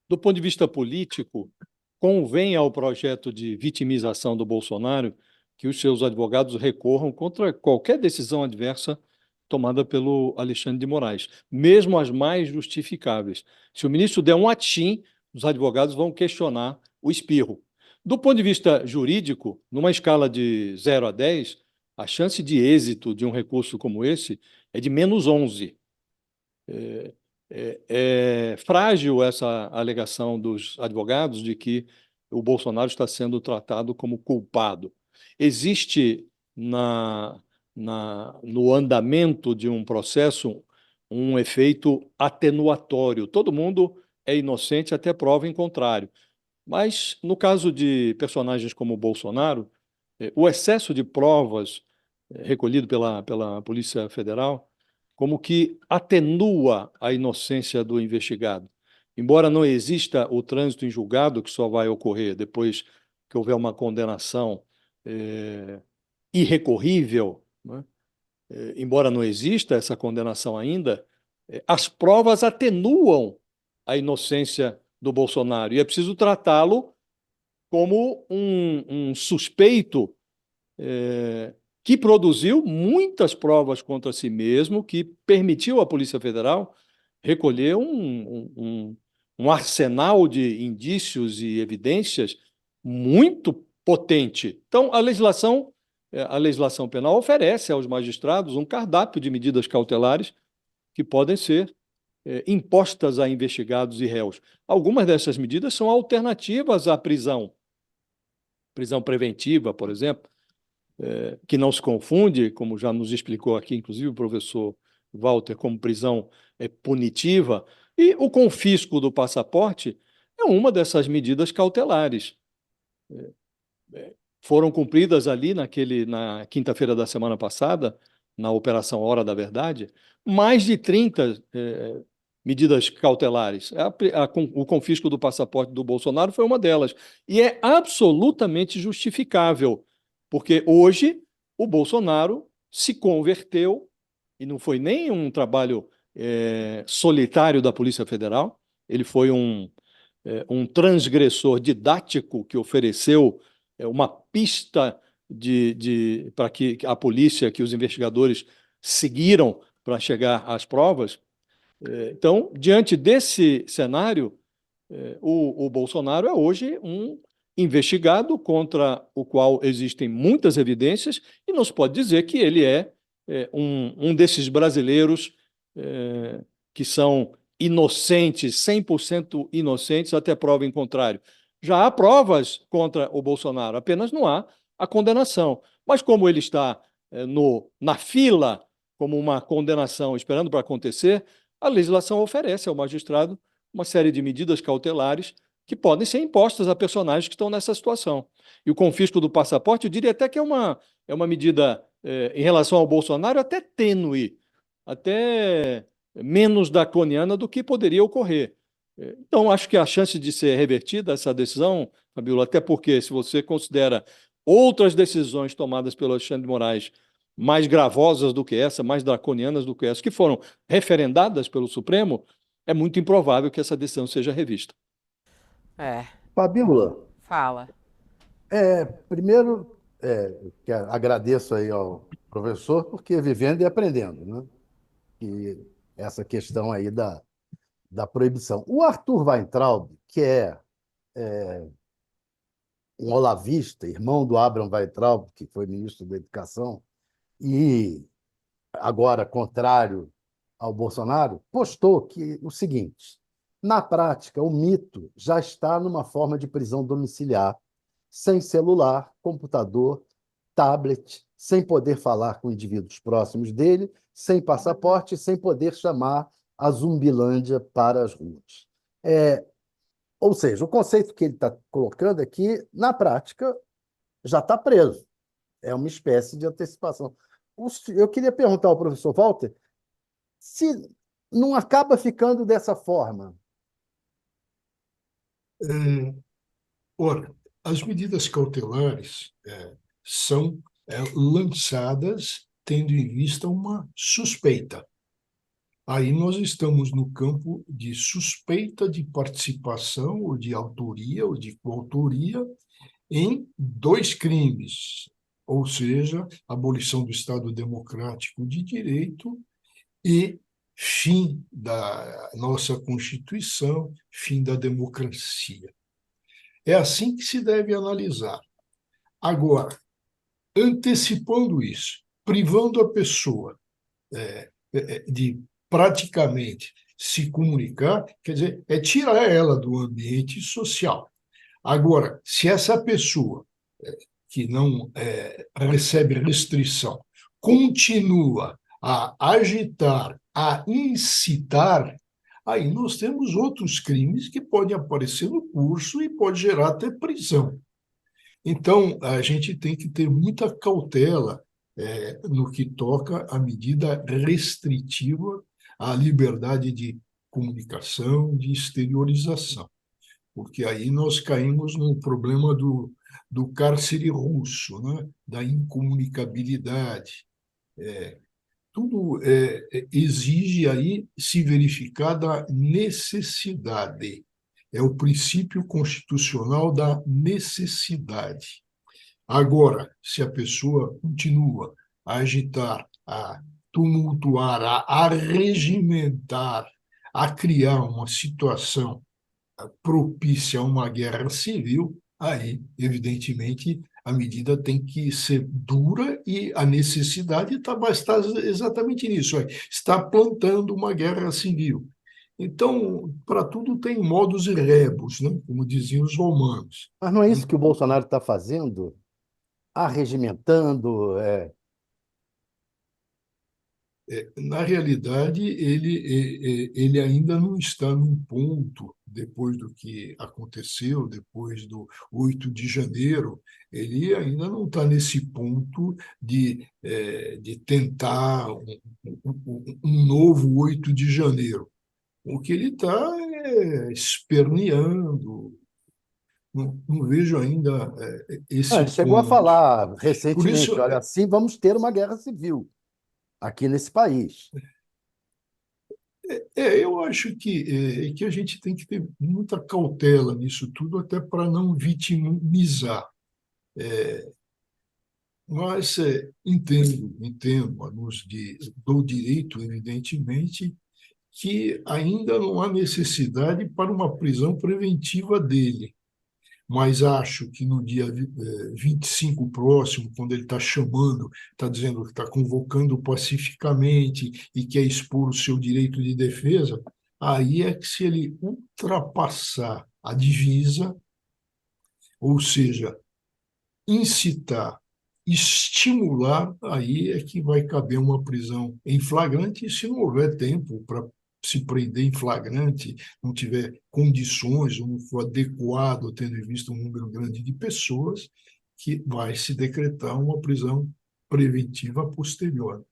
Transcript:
Do ponto de vista político, convém ao projeto de vitimização do Bolsonaro que os seus advogados recorram contra qualquer decisão adversa tomada pelo Alexandre de Moraes, mesmo as mais justificáveis. Se o ministro der um atim, os advogados vão questionar o espirro. Do ponto de vista jurídico, numa escala de 0 a 10, a chance de êxito de um recurso como esse é de -11. É frágil essa alegação dos advogados de que o Bolsonaro está sendo tratado como culpado. Existe no andamento de um processo um efeito atenuatório. Todo mundo é inocente até prova em contrário. Mas, no caso de personagens como o Bolsonaro, o excesso de provas recolhido pela Polícia Federal como que atenua a inocência do investigado. Embora não exista o trânsito em julgado, que só vai ocorrer depois que houver uma condenação irrecorrível, né? Embora não exista essa condenação ainda, as provas atenuam a inocência do Bolsonaro e é preciso tratá-lo como um suspeito que produziu muitas provas contra si mesmo, que permitiu à Polícia Federal recolher um arsenal de indícios e evidências muito potente. Então, a legislação penal oferece aos magistrados um cardápio de medidas cautelares que podem ser impostas a investigados e réus. Algumas dessas medidas são alternativas à prisão preventiva, por exemplo, que não se confunde, como já nos explicou aqui, inclusive o professor Walter, como prisão punitiva, e o confisco do passaporte é uma dessas medidas cautelares. Foram cumpridas ali na quinta-feira da semana passada, na Operação Hora da Verdade, mais de 30 medidas cautelares. O confisco do passaporte do Bolsonaro foi uma delas. E é absolutamente justificável, porque hoje o Bolsonaro se converteu, e não foi nem um trabalho solitário da Polícia Federal, ele foi um transgressor didático que ofereceu uma pista para que a polícia, que os investigadores seguiram para chegar às provas. Então, diante desse cenário, o Bolsonaro é hoje um investigado contra o qual existem muitas evidências e não se pode dizer que ele é um desses brasileiros que são inocentes, 100% inocentes, até prova em contrário. Já há provas contra o Bolsonaro, apenas não há a condenação. Mas como ele está na fila, como uma condenação esperando para acontecer, a legislação oferece ao magistrado uma série de medidas cautelares que podem ser impostas a personagens que estão nessa situação. E o confisco do passaporte, eu diria até que é uma medida, em relação ao Bolsonaro, até tênue, até menos draconiana do que poderia ocorrer. Então, acho que a chance de ser revertida essa decisão, Fabíola, até porque, se você considera outras decisões tomadas pelo Alexandre de Moraes mais gravosas do que essa, mais draconianas do que essa, que foram referendadas pelo Supremo, é muito improvável que essa decisão seja revista. Fabíola, Fala. primeiro, agradeço aí ao professor, porque vivendo e aprendendo, né? E essa questão aí da proibição. O Arthur Weintraub, que é um olavista, irmão do Abraham Weintraub, que foi ministro da Educação, e agora contrário ao Bolsonaro, postou que o seguinte: na prática, o mito já está numa forma de prisão domiciliar, sem celular, computador, tablet, sem poder falar com indivíduos próximos dele, sem passaporte, sem poder chamar a Zumbilândia para as ruas. Ou seja, o conceito que ele está colocando é que, na prática, já está preso. É uma espécie de antecipação. Eu queria perguntar ao professor Walter se não acaba ficando dessa forma. Ora, as medidas cautelares são lançadas tendo em vista uma suspeita. Aí nós estamos no campo de suspeita de participação, ou de autoria, ou de coautoria, em dois crimes, ou seja, abolição do Estado Democrático de Direito e fim da nossa Constituição, fim da democracia. É assim que se deve analisar. Agora, antecipando isso, privando a pessoa de praticamente se comunicar, quer dizer, é tirar ela do ambiente social. Agora, se essa pessoa que não recebe restrição continua a agitar, a incitar, aí nós temos outros crimes que podem aparecer no curso e pode gerar até prisão. Então, a gente tem que ter muita cautela no que toca à medida restritiva à liberdade de comunicação, de exteriorização, porque aí nós caímos no problema do cárcere russo, né? Da incomunicabilidade. Tudo exige aí se verificar da necessidade. É o princípio constitucional da necessidade. Agora, se a pessoa continua a agitar, a tumultuar, a arregimentar, a criar uma situação propícia a uma guerra civil, aí, evidentemente, a medida tem que ser dura e a necessidade está exatamente nisso, está plantando uma guerra civil. Então, para tudo tem modus e rebus, né? Como diziam os romanos. Mas não é isso que o Bolsonaro está fazendo? Arregimentando. Na realidade, ele ainda não está num ponto, depois do que aconteceu, depois do 8 de janeiro, ele ainda não está nesse ponto de tentar um novo 8 de janeiro. O que ele está esperneando. Não vejo ainda Ele esse chegou a ponto. falar Por isso, recentemente, olha, assim vamos ter uma guerra civil aqui nesse país. eu acho que a gente tem que ter muita cautela nisso tudo, até para não vitimizar. Mas entendo, à luz do direito, evidentemente, que ainda não há necessidade para uma prisão preventiva dele. Mas acho que no dia 25 próximo, quando ele está chamando, está dizendo que está convocando pacificamente e quer expor o seu direito de defesa, aí é que se ele ultrapassar a divisa, ou seja, incitar, estimular, aí é que vai caber uma prisão em flagrante, e se não houver tempo para se prender em flagrante, não tiver condições, ou não for adequado, tendo em vista um número grande de pessoas, que vai se decretar uma prisão preventiva posterior.